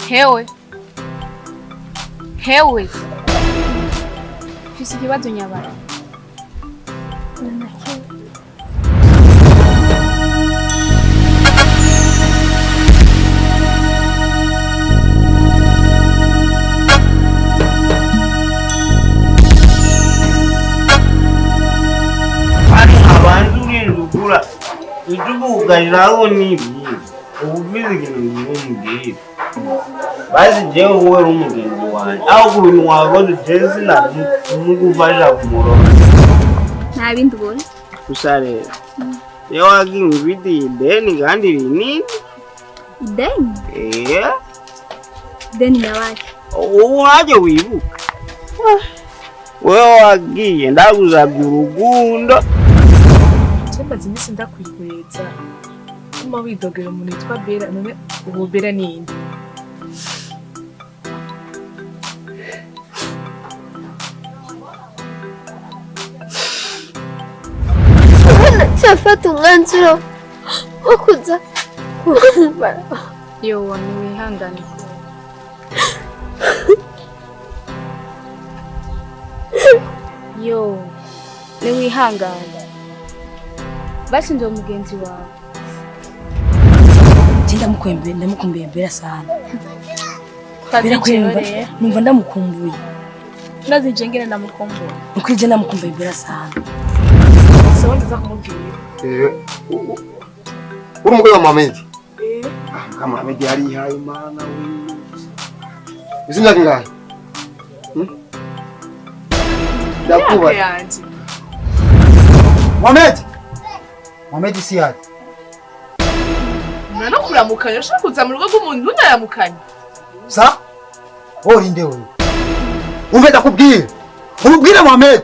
Hewe. Fisi kibazo nyabara. Itubugariraho nibi ubizigino n'umugire bazi je wowe umugenzi wanje aho kubintu wagoze jezi na umugufasha kumurona nta bindi ubona kusare yo waginga ibidi deni kandi nini deni nawaje waje wibuka wewe wagiye ndaguzabye urugundo Maze imisi ndakwigweza kuma widogera umuntu yitwa Bera none ubu Bera ninde Cyafata umwanzuro wo kuza kumbara. Yo ni wihangane. Yo ni wihangane. Basi ndo mugenzi wawe. Ndamukumbuye Bera sana. Bera kwemba numva ndamukumbuye. Nazijengera ndamukumbuye. Ukwije ndamukumbuye Bera sana. Sawa ndiza kumubwira. Uri umugore wa Mohamed? kama Mohamed yari hayi mana we. Izina kingahe? Ndakuba. Mohamed si yari. Nano kuramukanya ushaka kuza mu rugo rw'umuntu unaramukanya. Sa? Ori ndewe. Umve ndakubwira. Umubwire Mohamed.